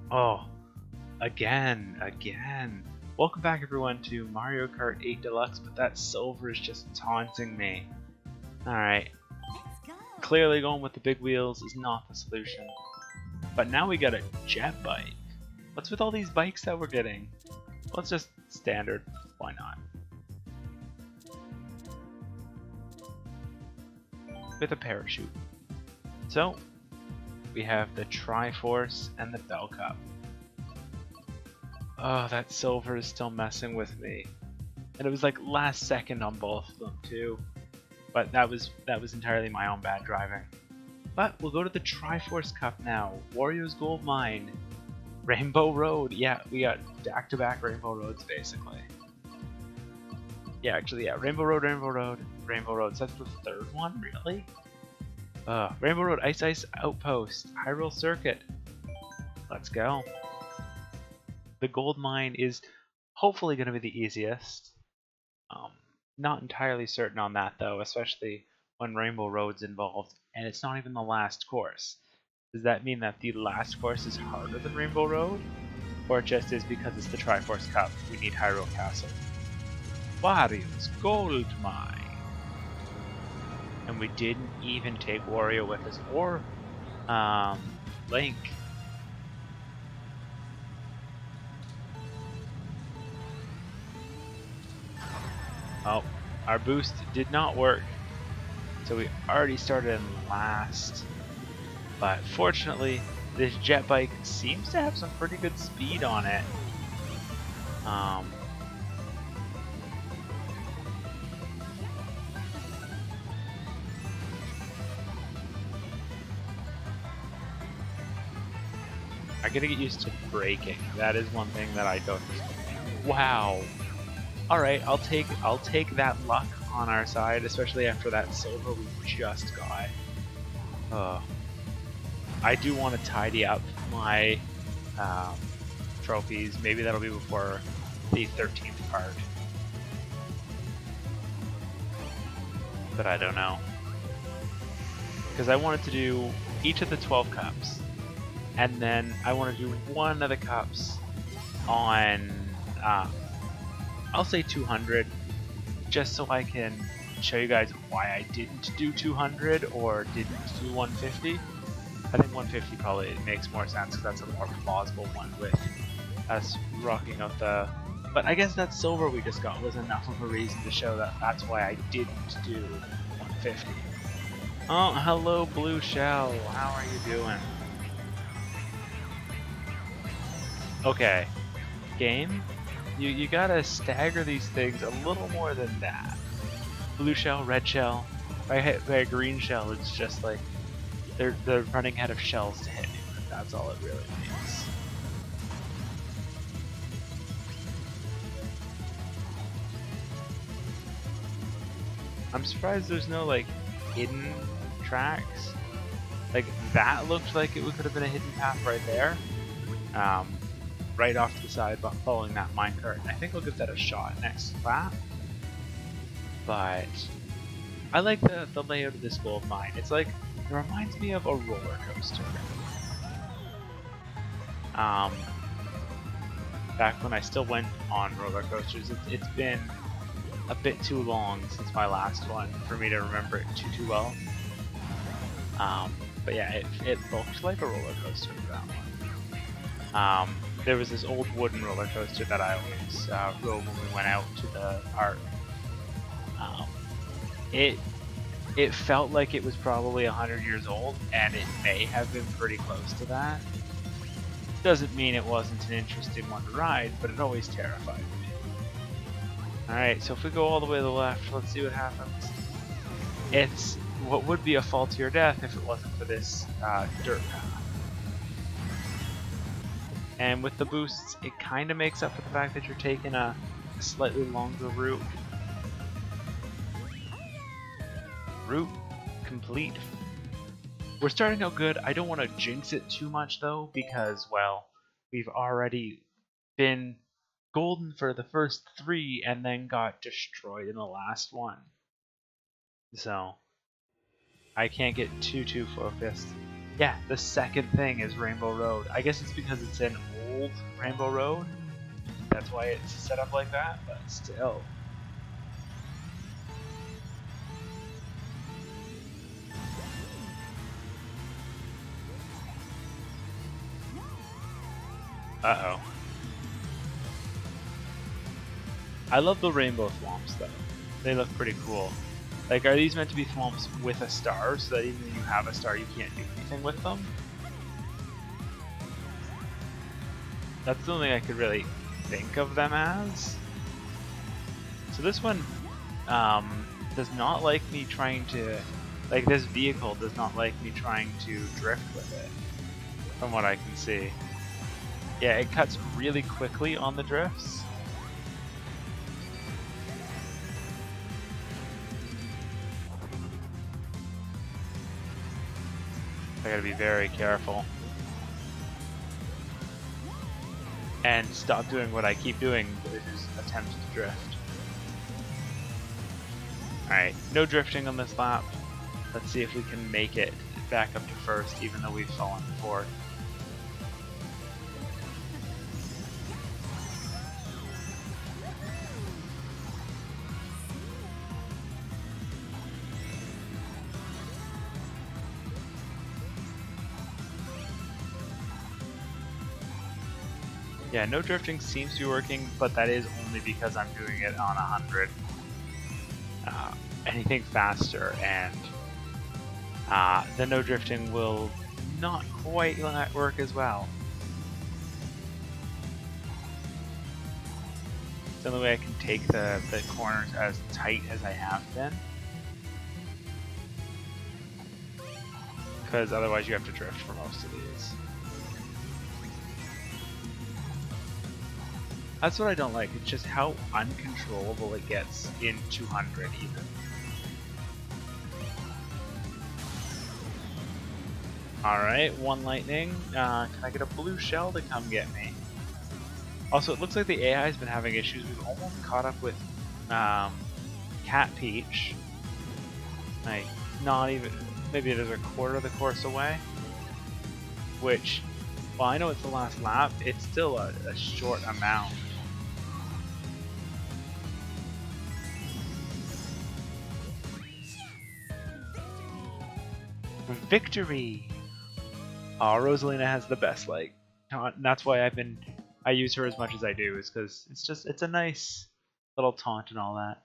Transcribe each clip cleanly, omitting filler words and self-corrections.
Oh, again. Welcome back everyone to Mario Kart 8 Deluxe, but that silver is just taunting me. Alright, clearly going with the big wheels is not the solution. But now we got a jet bike. What's with all these bikes that we're getting? Well, it's just standard. Why not? With a parachute. So, we have the Triforce and the Bell Cup. Oh, that silver is still messing with me. And it was like last second on both of them too. But that was entirely my own bad driving. But we'll go to the Triforce Cup now. Wario's Gold Mine. Rainbow Road. Yeah, we got back-to-back Rainbow Roads basically. Yeah, actually, yeah. Rainbow Road, Rainbow Road, Rainbow Road. So that's the third one, really? Rainbow Road, Ice Outpost, Hyrule Circuit. Let's go. The gold mine is hopefully going to be the easiest. Not entirely certain on that though, especially when Rainbow Road's involved, and it's not even the last course. Does that mean that the last course is harder than Rainbow Road? Or it just is because it's the Triforce Cup, we need Hyrule Castle. Wario's Gold Mine! And we didn't even take Wario with us, or Link. Oh, our boost did not work, so we already started in last. But fortunately, this jet bike seems to have some pretty good speed on it. I gotta get used to braking. That is one thing that I don't. Wow. All right, I'll take that luck on our side, especially after that silver we just got. I do want to tidy up my trophies. Maybe that'll be before the 13th part, but I don't know, because I wanted to do each of the 12 cups, and then I want to do one of the cups on I'll say 200, just so I can show you guys why I didn't do 200 or didn't do 150. I think 150 probably makes more sense because that's a more plausible one with us rocking out the... But I guess that silver we just got was enough of a reason to show that that's why I didn't do 150. Oh, hello Blue Shell, how are you doing? Okay, game? You gotta stagger these things a little more than that. Blue shell, red shell. If I hit by a green shell, it's just like they're running out of shells to hit me. That's all it really means. I'm surprised there's no like hidden tracks. Like that looked like it could have been a hidden path right there. Right off to the side, but following that minecart. I think I'll give that a shot next lap. But I like the layout of this gold mine. It's like, it reminds me of a roller coaster. Back when I still went on roller coasters, it's been a bit too long since my last one for me to remember it too well. But yeah, it looked like a roller coaster for that one. There was this old wooden roller coaster that I always rode when we went out to the park. It felt like it was probably 100 years old, and it may have been pretty close to that. Doesn't mean it wasn't an interesting one to ride, but it always terrified me. Alright, so if we go all the way to the left, let's see what happens. It's what would be a fall to your death if it wasn't for this dirt path. And with the boosts, it kind of makes up for the fact that you're taking a slightly longer route. Route complete. We're starting out good. I don't want to jinx it too much though, because, well, we've already been golden for the first 3 and then got destroyed in the last one. So I can't get too focused. Yeah, the second thing is Rainbow Road. I guess it's because it's an old Rainbow Road. That's why it's set up like that, but still. Uh-oh. I love the rainbow thwomps though. They look pretty cool. Like, are these meant to be thwomps with a star, so that even if you have a star, you can't do anything with them? That's the only thing I could really think of them as. So this one does not like me trying to... Like, this vehicle does not like me trying to drift with it, from what I can see. Yeah, it cuts really quickly on the drifts. I gotta be very careful. And stop doing what I keep doing, which is attempt to drift. Alright, no drifting on this lap. Let's see if we can make it back up to first, even though we've fallen fourth. Yeah, no drifting seems to be working, but that is only because I'm doing it on 100. Anything faster and the no drifting will not quite work as well. It's the only way I can take the corners as tight as I have been. Because otherwise you have to drift for most of these. That's what I don't like, it's just how uncontrollable it gets in 200 even. Alright, one lightning. Can I get a blue shell to come get me? Also, it looks like the AI has been having issues. We've almost caught up with Cat Peach. Like, not even, maybe it is a quarter of the course away. Which, well, I know it's the last lap, it's still a short amount. Victory! Oh, Rosalina has the best, like, taunt, and that's why I use her as much as I do, is because it's a nice little taunt and all that.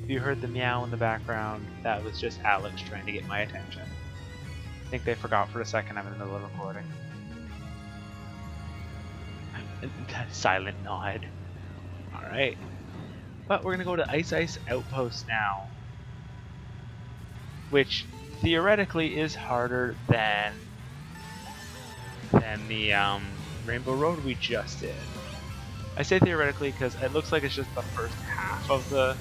If you heard the meow in the background, that was just Alex trying to get my attention. I think they forgot for a second I'm in the middle of recording. Silent nod. Alright. But we're gonna go to Ice Outpost now. Which theoretically is harder than the Rainbow Road we just did. I say theoretically because it looks like it's just the first half of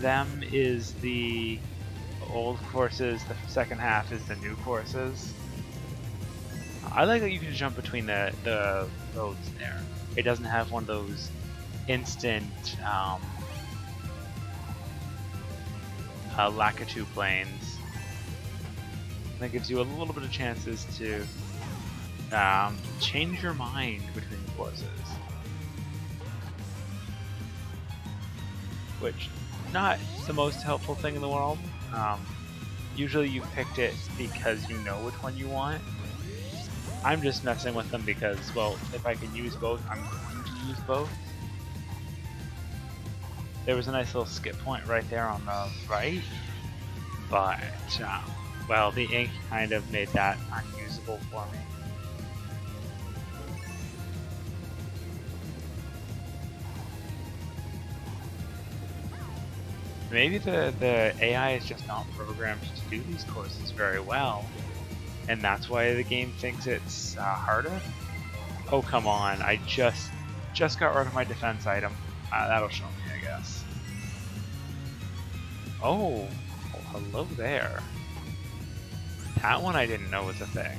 them is the old courses, the second half is the new courses. I like that you can jump between the roads there. It doesn't have one of those instant Lakitu planes. That gives you a little bit of chances to change your mind between courses. Which, not the most helpful thing in the world. Usually you picked it because you know which one you want. I'm just messing with them because, well, if I can use both, I'm going to use both. There was a nice little skip point right there on the right, but, well, the ink kind of made that unusable for me. Maybe the AI is just not programmed to do these courses very well, and that's why the game thinks it's harder. Oh, come on, I just got rid of my defense item. That'll show me, I guess. Oh, hello there. That one I didn't know was a thing.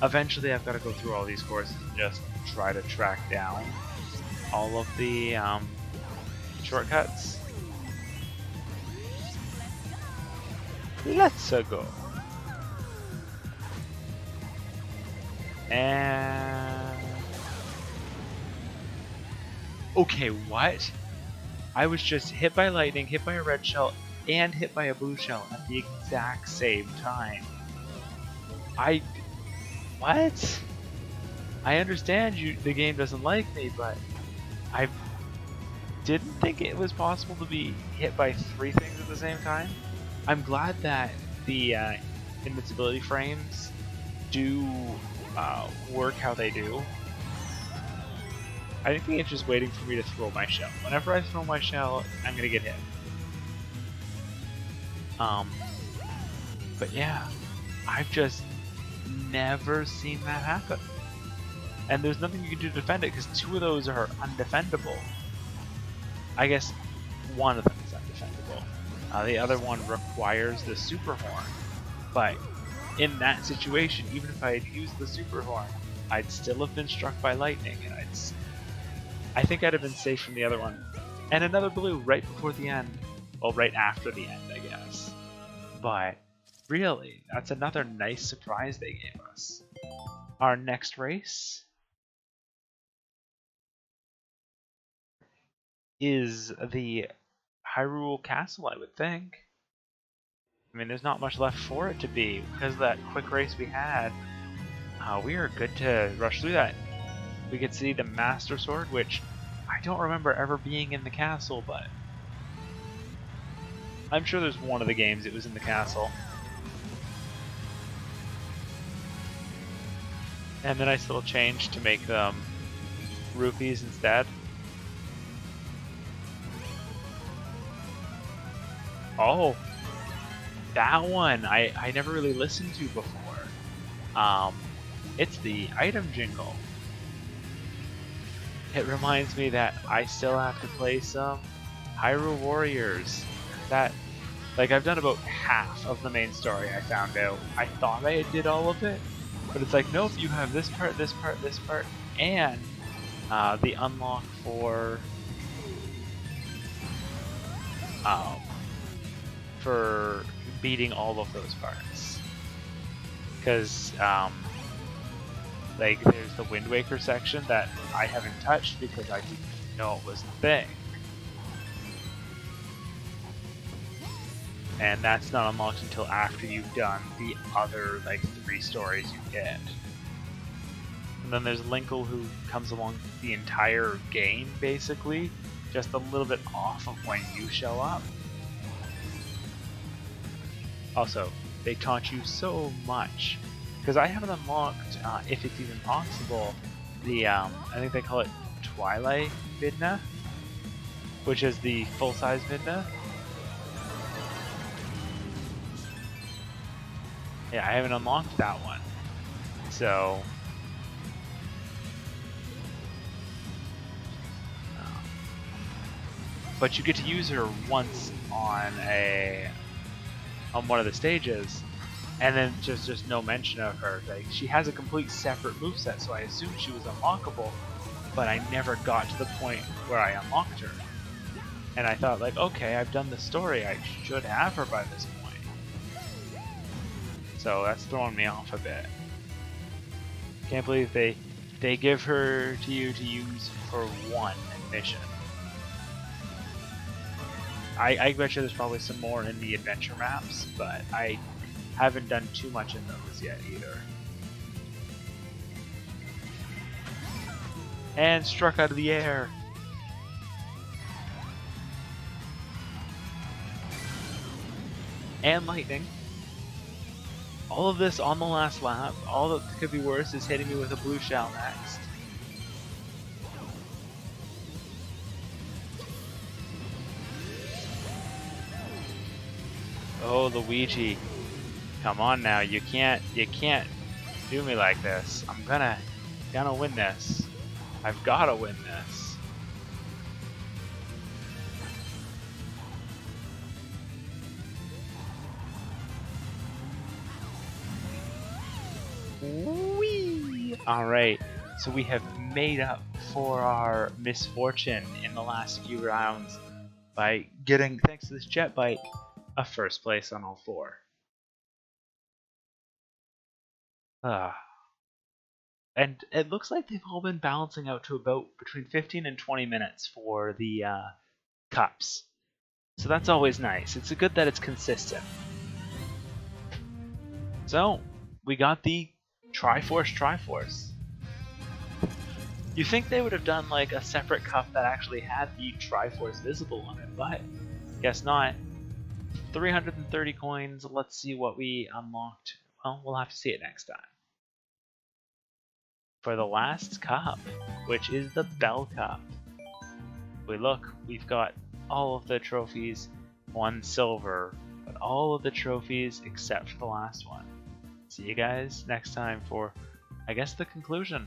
Eventually I've got to go through all these courses and just try to track down all of the shortcuts. Let's go. And okay, what? I was just hit by lightning, hit by a red shell, and hit by a blue shell at the exact same time. What? I understand the game doesn't like me, but I didn't think it was possible to be hit by 3 things at the same time. I'm glad that the invincibility frames do work how they do. I think it's just waiting for me to throw my shell. Whenever I throw my shell, I'm gonna get hit. But yeah, I've just never seen that happen. And there's nothing you can do to defend it because 2 of those are undefendable. I guess one of them is undefendable. The other one requires the super horn. But in that situation, even if I had used the super horn, I'd still have been struck by lightning, and I think I'd have been safe from the other one. And another blue right before the end. Well, right after the end, I guess. But really, that's another nice surprise they gave us. Our next race is the Hyrule Castle, I would think. I mean, there's not much left for it to be. Because of that quick race we had, we are good to rush through that. We could see the Master Sword, which I don't remember ever being in the castle, but I'm sure there's one of the games it was in the castle. And then I still changed to make them rupees instead. Oh, that one I never really listened to before. It's the item jingle. It reminds me that I still have to play some Hyrule Warriors. That, like, I've done about half of the main story, I found out. I thought I did all of it, but it's like, nope, you have this part, this part, this part, and the unlock for beating all of those parts. Because like, there's the Wind Waker section that I haven't touched because I didn't know it was a thing. And that's not unlocked until after you've done the other, like, 3 stories you get. And then there's Linkle, who comes along the entire game, basically, just a little bit off of when you show up. Also, they taunt you so much. Because I haven't unlocked, if it's even possible, the, I think they call it Twilight Midna, which is the full-size Midna. Yeah, I haven't unlocked that one. So, but you get to use her once on one of the stages, and then just no mention of her. Like, she has a complete separate moveset, so I assumed she was unlockable, but I never got to the point where I unlocked her. And I thought, like, okay, I've done the story, I should have her by this point. So that's throwing me off a bit. Can't believe they give her to you to use for one mission. I bet you there's probably some more in the adventure maps, but I haven't done too much in those yet either. And struck out of the air. And lightning. All of this on the last lap. All that could be worse is hitting me with a blue shell next. Oh, Luigi. Come on now, you can't do me like this. I'm gonna win this. I've gotta win this. Whee! Alright, so we have made up for our misfortune in the last few rounds by getting, thanks to this jet bike, a first place on all 4. Ah. And it looks like they've all been balancing out to about between 15 and 20 minutes for the cups. So that's always nice. It's good that it's consistent. So, we got the Triforce. You think they would have done like a separate cup that actually had the Triforce visible on it, but guess not. 330 coins. Let's see what we unlocked. Well, we'll have to see it next time. For the last cup, which is the Bell Cup. We look, we've got all of the trophies, 1 silver, but all of the trophies except for the last one. See you guys next time for, I guess, the conclusion.